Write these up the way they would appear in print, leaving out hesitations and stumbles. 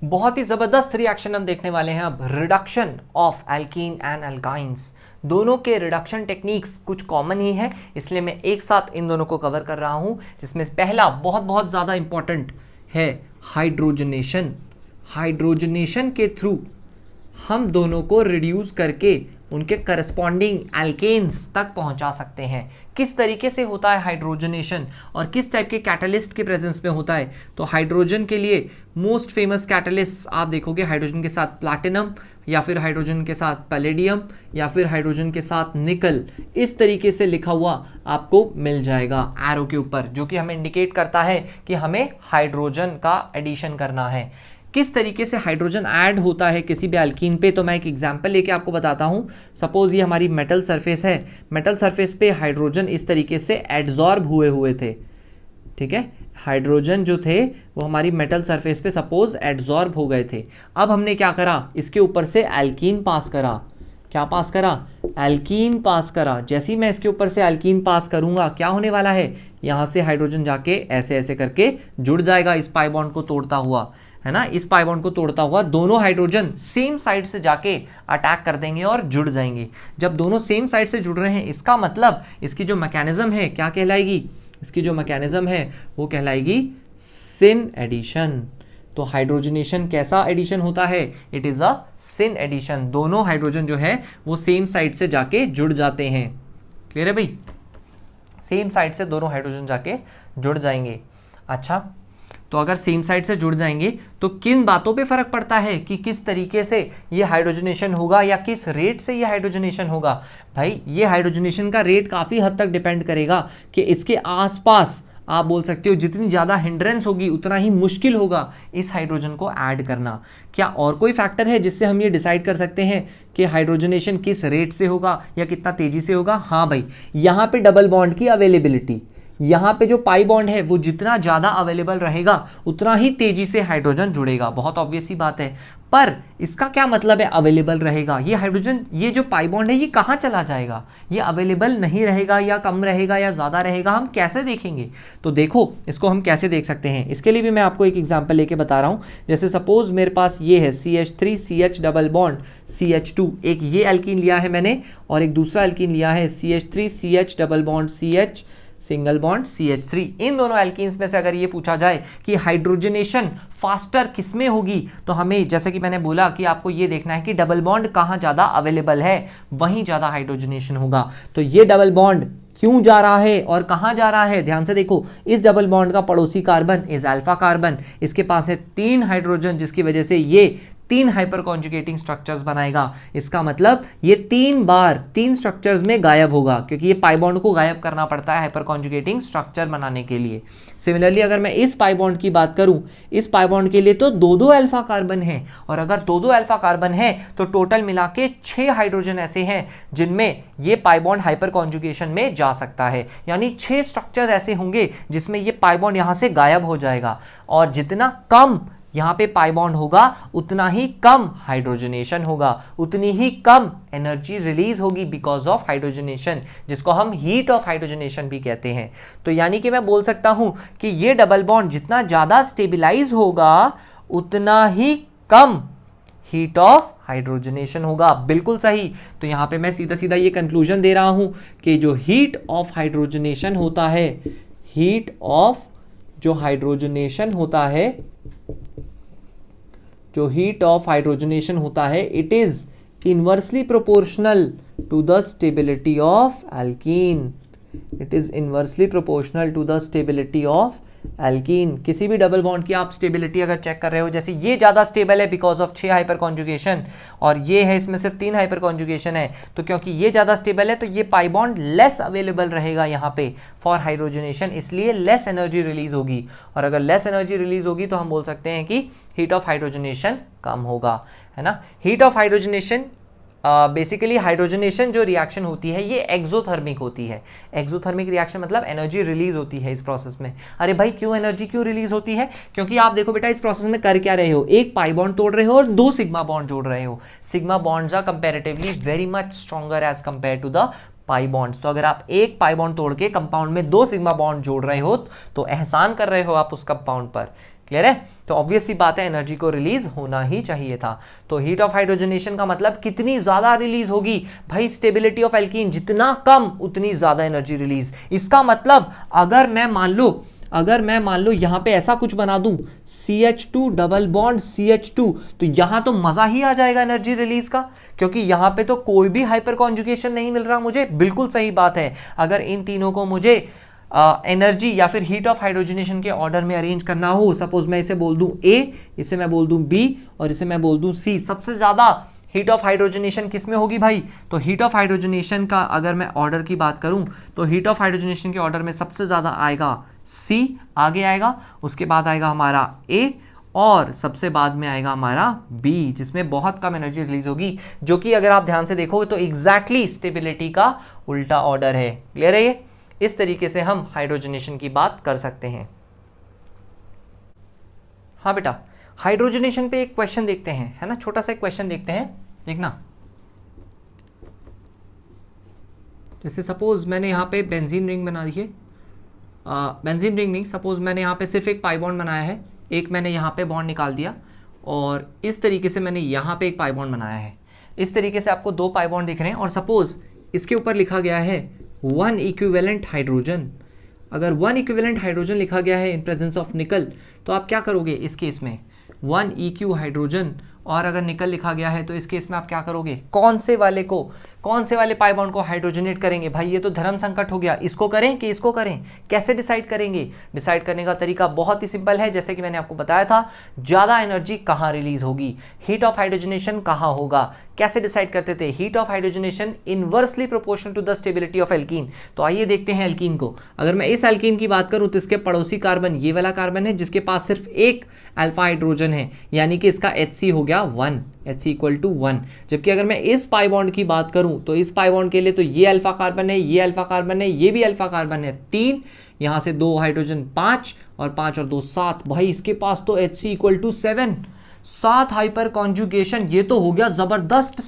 बहुत ही जबरदस्त रिएक्शन हम देखने वाले हैं अब, reduction of alkene and alkynes. दोनों के रिडक्शन टेक्निक्स कुछ कॉमन ही है, इसलिए मैं एक साथ इन दोनों को कवर कर रहा हूं, जिसमें पहला बहुत बहुत ज़्यादा इंपॉर्टेंट है हाइड्रोजनेशन। हाइड्रोजनेशन के थ्रू हम दोनों को रिड्यूस करके उनके करस्पॉन्डिंग एल्केन्स तक पहुंचा सकते हैं। किस तरीके से होता है हाइड्रोजनेशन और किस टाइप के कैटलिस्ट के प्रेजेंस में होता है? तो हाइड्रोजन के लिए मोस्ट फेमस कैटलिस्ट आप देखोगे हाइड्रोजन के साथ प्लैटिनम, या फिर हाइड्रोजन के साथ पैलेडियम, या फिर हाइड्रोजन के साथ निकल। इस तरीके से लिखा हुआ आपको मिल जाएगा एरो के ऊपर, जो कि हमें इंडिकेट करता है कि हमें हाइड्रोजन का एडिशन करना है। किस तरीके से हाइड्रोजन ऐड होता है किसी भी एल्कीन पे, तो मैं एक एग्जांपल लेके आपको बताता हूँ। सपोज ये हमारी मेटल सरफेस है, मेटल सरफेस पे हाइड्रोजन इस तरीके से एडजॉर्ब हुए थे, ठीक है। हाइड्रोजन जो थे वो हमारी मेटल सरफेस पे सपोज एडजॉर्ब हो गए थे। अब हमने क्या करा, इसके ऊपर से एल्कीन पास करा। क्या पास करा? एल्कीन पास करा। जैसे ही मैं इसके ऊपर से एल्कीन पास करूंगा, क्या होने वाला है, यहाँ से हाइड्रोजन जाके ऐसे ऐसे करके जुड़ जाएगा इस पाई बॉन्ड को तोड़ता हुआ, है ना। इस पाई बॉन्ड को तोड़ता हुआ दोनों हाइड्रोजन सेम साइड से जाके अटैक कर देंगे और जुड़ जाएंगे। जब दोनों सेम साइड से जुड़ रहे हैं, इसका मतलब इसकी जो मैकेनिज्म है क्या कहलाएगी? इसकी जो मैकेनिज्म है वो कहलाएगी सिन एडिशन। तो हाइड्रोजनेशन कैसा एडिशन होता है? It is a syn addition. दोनों हाइड्रोजन जो है वो सेम साइड से जाके जुड़ जाते हैं। क्लियर है भाई? सेम साइड से दोनों हाइड्रोजन जाके जुड़ जाएंगे। अच्छा, तो अगर सेम साइड से जुड़ जाएंगे तो किन बातों पे फर्क पड़ता है कि किस तरीके से ये हाइड्रोजनेशन होगा या किस रेट से ये हाइड्रोजनेशन होगा? भाई ये हाइड्रोजनेशन का रेट काफ़ी हद तक डिपेंड करेगा कि इसके आसपास आप बोल सकते हो जितनी ज़्यादा हिंड्रेंस होगी उतना ही मुश्किल होगा इस हाइड्रोजन को ऐड करना। क्या और कोई फैक्टर है जिससे हम ये डिसाइड कर सकते हैं कि हाइड्रोजनेशन किस रेट से होगा या कितना तेज़ी से होगा? हाँ भाई, यहाँ पे डबल बॉन्ड की अवेलेबिलिटी, यहाँ पे जो पाई बॉन्ड है वो जितना ज़्यादा अवेलेबल रहेगा उतना ही तेजी से हाइड्रोजन जुड़ेगा। बहुत ऑब्वियस सी बात है, पर इसका क्या मतलब है अवेलेबल रहेगा? ये हाइड्रोजन, ये जो पाई बॉन्ड है ये कहाँ चला जाएगा? ये अवेलेबल नहीं रहेगा या कम रहेगा या ज़्यादा रहेगा, हम कैसे देखेंगे? तो देखो इसको हम कैसे देख सकते हैं, इसके लिए भी मैं आपको एक एग्जाम्पल लेके बता रहा हूँ। जैसे सपोज मेरे पास ये है CH3 CH double bond CH2, एक ये एल्कीन लिया है मैंने और एक दूसरा एल्कीन लिया है CH3 CH double bond CH single bond CH3। इन दोनों एल्कीन्स में से अगर ये पूछा जाए कि हाइड्रोजनेशन फास्टर किसमें होगी, तो हमें जैसे कि मैंने बोला कि आपको ये देखना है कि डबल बॉन्ड कहाँ ज़्यादा अवेलेबल है, वहीं ज़्यादा हाइड्रोजनेशन होगा। तो ये डबल बॉन्ड क्यों जा रहा है और कहाँ जा रहा है, ध्यान से देखो। इस डबल बॉन्ड का पड़ोसी कार्बन इज अल्फा कार्बन, इसके पास है 3 हाइड्रोजन, जिसकी वजह से ये 3 हाइपर कॉन्जुगेटिंग स्ट्रक्चर्स बनाएगा। इसका मतलब ये 3 बार 3 स्ट्रक्चर्स में गायब होगा, क्योंकि ये पाई बॉन्ड को गायब करना पड़ता है हाइपर कॉन्जुगेटिंग स्ट्रक्चर बनाने के लिए। सिमिलरली अगर मैं इस पाई बॉन्ड की बात करूं, इस पाई बॉन्ड के लिए तो 2-2 अल्फा कार्बन है, और अगर 2-2 अल्फा कार्बन है तो टोटल मिला के 6 हाइड्रोजन ऐसे हैं जिनमें ये पाई बॉन्ड हाइपर कॉन्जुगेशन में जा सकता है। यानी 6 स्ट्रक्चर्स ऐसे होंगे जिसमें ये पाई बॉन्ड यहां से गायब हो जाएगा, और जितना कम यहाँ पे पाई बॉन्ड होगा उतना ही कम हाइड्रोजनेशन होगा, उतनी ही कम एनर्जी रिलीज होगी बिकॉज ऑफ हाइड्रोजनेशन, जिसको हम हीट ऑफ हाइड्रोजनेशन भी कहते हैं। तो यानी कि मैं बोल सकता हूं कि ये डबल बॉन्ड जितना ज्यादा स्टेबिलाईज होगा उतना ही कम हीट ऑफ हाइड्रोजनेशन होगा। बिल्कुल सही। तो यहाँ पे मैं सीधा सीधा ये कंक्लूजन दे रहा हूं कि जो हीट ऑफ हाइड्रोजनेशन होता है, हीट ऑफ जो हाइड्रोजनेशन होता है, जो हीट ऑफ हाइड्रोजनेशन होता है, it is inversely proportional to the stability of alkene. It is inversely proportional to the stability of alkene. किसी भी डबल बॉन्ड की आप स्टेबिलिटी अगर चेक कर रहे हो, जैसे ये ज़्यादा स्टेबल है बिकॉज ऑफ 6 हाइपर कॉन्जुगेशन, और ये है इसमें सिर्फ 3 हाइपर कॉन्जुगेशन है, तो क्योंकि ये ज़्यादा स्टेबल है तो ये पाई बॉन्ड लेस अवेलेबल रहेगा यहाँ पे फॉर हाइड्रोजनेशन, इसलिए लेस एनर्जी रिलीज होगी। और अगर लेस एनर्जी रिलीज होगी तो हम बोल सकते हैं कि हीट ऑफ हाइड्रोजनेशन कम होगा, है ना। Heat of hydrogenation basically hydrogenation जो रिएक्शन होती है ये एक्सोथर्मिक होती है। एक्सोथर्मिक रिएक्शन मतलब एनर्जी रिलीज होती है इस प्रोसेस में। अरे भाई क्यों एनर्जी क्यों रिलीज होती है? क्योंकि आप देखो बेटा, इस प्रोसेस में कर क्या रहे हो, एक पाई बॉन्ड तोड़ रहे हो और 2 सिग्मा बॉन्ड जोड़ रहे हो। Sigma bonds are comparatively very much stronger as compare to the pi bonds. तो अगर आप एक पाई बॉन्ड तोड़ के कंपाउंड में 2 सिग्मा बॉन्ड जोड़ रहे हो तो एहसान कर रहे हो आप उस कंपाउंड पर। क्लियर है? तो ऑब्वियस सी बात है एनर्जी को रिलीज होना ही चाहिए था। तो हीट ऑफ हाइड्रोजनेशन का मतलब कितनी ज्यादा रिलीज होगी भाई, स्टेबिलिटी ऑफ एल्कीन जितना कम उतनी ज्यादा एनर्जी रिलीज। इसका मतलब अगर मैं मान लो यहां पे ऐसा कुछ बना दूं CH2 डबल बॉन्ड CH2, तो यहां तो मजा ही आ जाएगा एनर्जी रिलीज का, क्योंकि यहां पे तो कोई भी हाइपर कॉन्जुगेशन नहीं मिल रहा मुझे। बिल्कुल सही बात है। अगर इन तीनों को मुझे एनर्जी या फिर हीट ऑफ हाइड्रोजनेशन के ऑर्डर में अरेंज करना हो, सपोज मैं इसे बोल दूं A, इसे मैं बोल दूं B और इसे मैं बोल दूं C, सबसे ज्यादा हीट ऑफ हाइड्रोजनेशन किस में होगी भाई? तो हीट ऑफ हाइड्रोजनेशन का अगर मैं ऑर्डर की बात करूं तो हीट ऑफ हाइड्रोजनेशन के ऑर्डर में सबसे ज्यादा आएगा C, आगे आएगा, उसके बाद आएगा हमारा A और सबसे बाद में आएगा हमारा B, जिसमें बहुत कम एनर्जी रिलीज होगी, जो कि अगर आप ध्यान से देखोगे तो एग्जैक्टली स्टेबिलिटी का उल्टा ऑर्डर है। क्लियर है? ये इस तरीके से हम हाइड्रोजनेशन की बात कर सकते हैं। हाँ बेटा, हाइड्रोजनेशन पे एक क्वेश्चन देखते हैं, है ना, छोटा सा एक क्वेश्चन देखते हैं, देखना। जैसे सपोज मैंने यहाँ पे बेंजीन रिंग बना दी है, बेंजीन रिंग नहीं, सपोज मैंने यहाँ पे सिर्फ एक पाई बॉन्ड बनाया है, एक मैंने यहाँ पे बॉन्ड निकाल दिया और इस तरीके से मैंने यहाँ पे एक पाई बॉन्ड बनाया है। इस तरीके से आपको 2 पाई बॉन्ड दिख रहे हैं और सपोज इसके ऊपर लिखा गया है 1 इक्विवेलेंट हाइड्रोजन। अगर 1 इक्विवेलेंट हाइड्रोजन लिखा गया है इन प्रेजेंस ऑफ निकल, तो आप क्या करोगे इस केस में? 1 EQ हाइड्रोजन, और अगर निकल लिखा गया है तो इस केस में आप क्या करोगे? कौन से वाले पाई बॉन्ड को हाइड्रोजनेट करेंगे? भाई ये तो धर्म संकट हो गया, इसको करें कि इसको करें? कैसे डिसाइड करेंगे? डिसाइड करने का तरीका बहुत ही सिंपल है, जैसे कि मैंने आपको बताया था, ज्यादा एनर्जी कहाँ रिलीज होगी, हीट ऑफ हाइड्रोजनेशन कहाँ होगा। कैसे डिसाइड करते थे? Heat of hydrogenation inversely proportional to the stability of alkene. तो आइए देखते हैं एल्कीन को। अगर मैं इस एल्कीन की बात करूं तो इसके पड़ोसी कार्बन ये वाला कार्बन है जिसके पास सिर्फ एक अल्फा हाइड्रोजन है, यानी कि इसका HC हो गया 1, HC इक्वल टू 1। जबकि अगर मैं इस पाई बॉन्ड की बात करूं तो इस पाई बॉन्ड के लिए तो ये अल्फा कार्बन है, ये अल्फा कार्बन है, ये भी अल्फा कार्बन है 3, यहां से 2 हाइड्रोजन 5 और 5 और 2 7। भाई इसके पास तो HC equal to 7, 7 hyperconjugation. ये तो हो गया जबरदस्त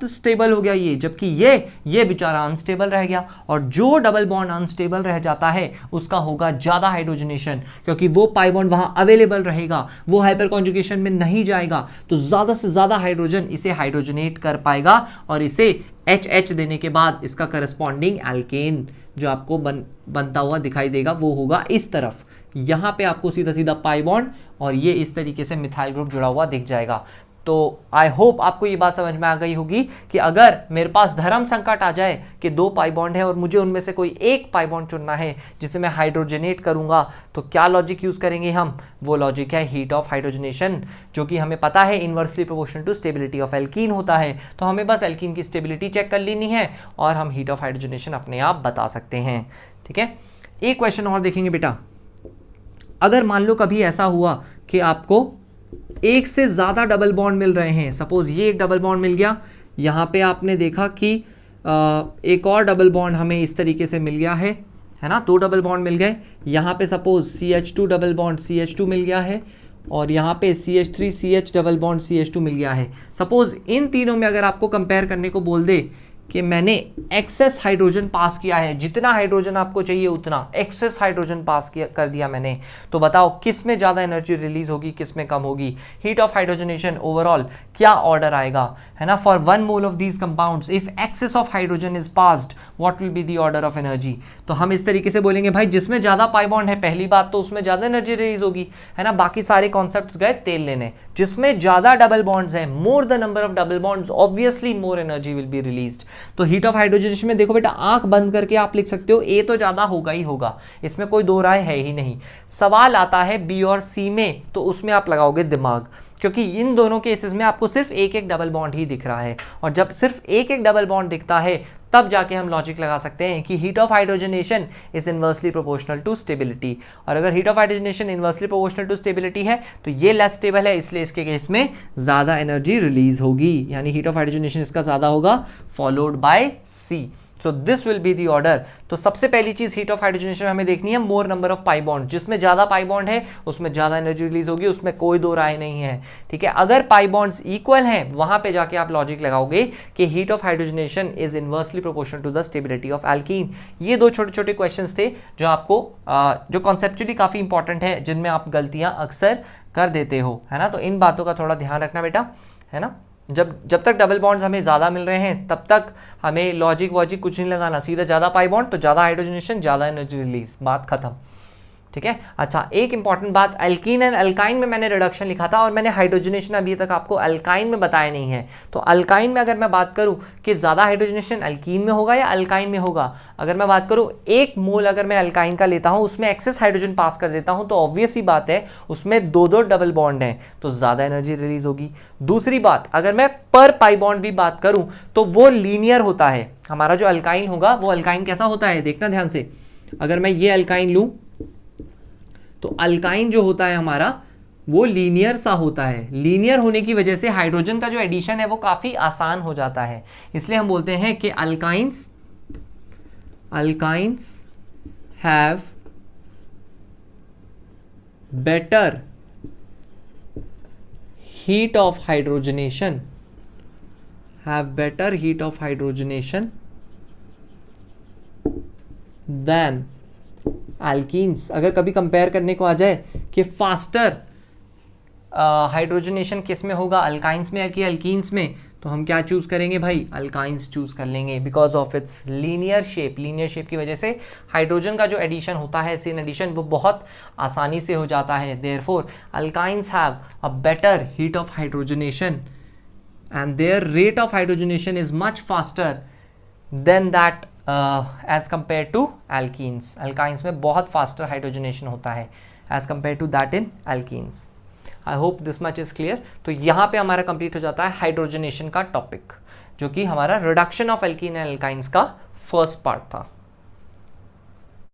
स्टेबल हो गया ये, जबकि ये बेचारा अनस्टेबल रह गया। और जो डबल बॉन्ड अनस्टेबल रह जाता है उसका होगा ज्यादा हाइड्रोजनेशन, क्योंकि वो पाई बॉन्ड वहां अवेलेबल रहेगा, वो हाइपर कॉन्जुगेशन में नहीं जाएगा, तो ज्यादा से ज्यादा हाइड्रोजन इसे हाइड्रोजनेट कर पाएगा और इसे HH देने के बाद इसका करस्पॉन्डिंग एल्केन जो आपको बनता हुआ दिखाई देगा वो होगा इस तरफ। यहां पे आपको सीधा सीधा पाई बॉन्ड और ये इस तरीके से मिथाइल ग्रुप जुड़ा हुआ दिख जाएगा। तो आई होप आपको ये बात समझ में आ गई होगी कि अगर मेरे पास धर्म संकट आ जाए कि 2 पाई बॉन्ड है और मुझे उनमें से कोई एक पाई बॉन्ड चुनना है जिसे मैं हाइड्रोजनेट करूंगा, तो क्या लॉजिक यूज करेंगे हम? वो लॉजिक है हीट ऑफ हाइड्रोजनेशन, जो कि हमें पता है inversely proportional to stability of alkene होता है। तो हमें बस एल्कीन की स्टेबिलिटी चेक कर लेनी है और हम हीट ऑफ हाइड्रोजनेशन अपने आप बता सकते हैं। ठीक है, एक क्वेश्चन और देखेंगे बेटा। अगर मान लो कभी ऐसा हुआ कि आपको एक से ज्यादा डबल बॉन्ड मिल रहे हैं, सपोज ये एक डबल बॉन्ड मिल गया, यहाँ पे आपने देखा कि एक और डबल बॉन्ड हमें इस तरीके से मिल गया है ना, 2 डबल बॉन्ड मिल गए। यहाँ पे suppose CH2 double bond CH2 मिल गया है और यहाँ पे CH3 CH double bond CH2 मिल गया है। सपोज इन तीनों में अगर आपको कंपेयर करने को बोल दे कि मैंने एक्सेस हाइड्रोजन पास किया है, जितना हाइड्रोजन आपको चाहिए उतना एक्सेस हाइड्रोजन पास कर दिया मैंने, तो बताओ किस में ज़्यादा एनर्जी रिलीज होगी, किस में कम होगी? हीट ऑफ हाइड्रोजनेशन ओवरऑल क्या ऑर्डर आएगा, है ना? For 1 mole of these compounds if excess of hydrogen is passed what will be the order of energy? तो हम इस तरीके से बोलेंगे भाई जिसमें ज़्यादा पाई बॉन्ड है, पहली बात तो उसमें ज़्यादा एनर्जी रिलीज होगी, है ना? बाकी सारे कॉन्सेप्ट्स गए तेल लेने। जिसमें ज़्यादा डबल बॉन्ड्स हैं, more the number of double bonds, obviously more energy will be released. तो हीट ऑफ हाइड्रोजनेशन में देखो बेटा, आंख बंद करके आप लिख सकते हो ए तो ज्यादा होगा ही होगा, इसमें कोई दो राय है ही नहीं। सवाल आता है बी और सी में, तो उसमें आप लगाओगे दिमाग, क्योंकि इन दोनों केसेस में आपको सिर्फ एक एक डबल बॉन्ड ही दिख रहा है, और जब सिर्फ एक एक डबल बॉन्ड दिखता है तब जाके हम लॉजिक लगा सकते हैं कि heat of hydrogenation is inversely proportional to stability. और अगर heat of hydrogenation inversely proportional to stability है तो ये लेस स्टेबल है, इसलिए इसके केस में ज्यादा एनर्जी रिलीज होगी, यानी हीट ऑफ हाइड्रोजनेशन इसका ज्यादा होगा, followed by C. So this will be the order. तो सबसे पहली चीज हीट ऑफ हाइड्रोजनेशन हमें देखनी है मोर नंबर ऑफ पाई बॉन्ड, जिसमें ज्यादा पाई बॉन्ड है उसमें ज्यादा एनर्जी रिलीज होगी, उसमें कोई दो राय नहीं है, ठीक है। अगर पाई बॉन्ड्स इक्वल हैं वहां पे जाके आप लॉजिक लगाओगे कि heat of hydrogenation is inversely proportional to the stability of alkene. ये दो छोटे छोटे क्वेश्चंस थे जो आपको जो कॉन्सेप्चुअली काफी इंपॉर्टेंट है, जिनमें आप गलतियां अक्सर कर देते हो, है ना। तो इन बातों का थोड़ा ध्यान रखना बेटा, है ना। जब तक डबल बॉन्ड्स हमें ज़्यादा मिल रहे हैं तब तक हमें लॉजिक वॉजिक कुछ नहीं लगाना, सीधा ज़्यादा पाई बॉन्ड तो ज़्यादा हाइड्रोजनेशन, ज़्यादा एनर्जी रिलीज, बात खत्म, ठीक है। अच्छा, एक इंपॉर्टेंट बात, अल्कीन एंड अल्काइन में मैंने रिडक्शन लिखा था और मैंने हाइड्रोजनेशन अभी तक आपको अल्काइन में बताया नहीं है। तो अल्काइन में अगर मैं बात करूं कि ज़्यादा हाइड्रोजनेशन अल्कीन में होगा या अल्काइन में होगा, अगर मैं बात करूं 1 मोल अगर मैं अल्काइन का लेता हूं उसमें एक्सेस हाइड्रोजन पास कर देता हूं तो ऑब्वियस ही बात है उसमें दो डबल बॉन्ड हैं तो ज़्यादा एनर्जी रिलीज होगी। दूसरी बात, अगर मैं पर पाई बॉन्ड भी बात करूं तो वो लीनियर होता है, हमारा जो अल्काइन होगा वो अल्काइन कैसा होता है देखना ध्यान से। अगर मैं ये अल्काइन लूं तो अल्काइन जो होता है हमारा वो लीनियर सा होता है। लीनियर होने की वजह से हाइड्रोजन का जो एडिशन है वो काफी आसान हो जाता है, इसलिए हम बोलते हैं कि alkynes have better heat of hydrogenation, than alkenes. अगर कभी कंपेयर करने को आ जाए कि फास्टर हाइड्रोजनेशन किस में होगा, अल्काइंस में कि अल्कीन्स में, तो हम क्या चूज करेंगे भाई, अल्काइंस चूज कर लेंगे because of its linear shape. Linear shape की वजह से हाइड्रोजन का जो एडिशन होता है, सीन एडिशन, वो बहुत आसानी से हो जाता है। Therefore alkynes have a better heat of hydrogenation and their rate of hydrogenation is much faster than that as compare to alkenes. Alkynes में बहुत फास्टर हाइड्रोजनेशन होता है as compare to that in alkenes. I hope this much is clear. तो यहाँ पे हमारा complete हो जाता है हाइड्रोजनेशन का टॉपिक, जो कि हमारा reduction of alkene and alkynes का फर्स्ट पार्ट था।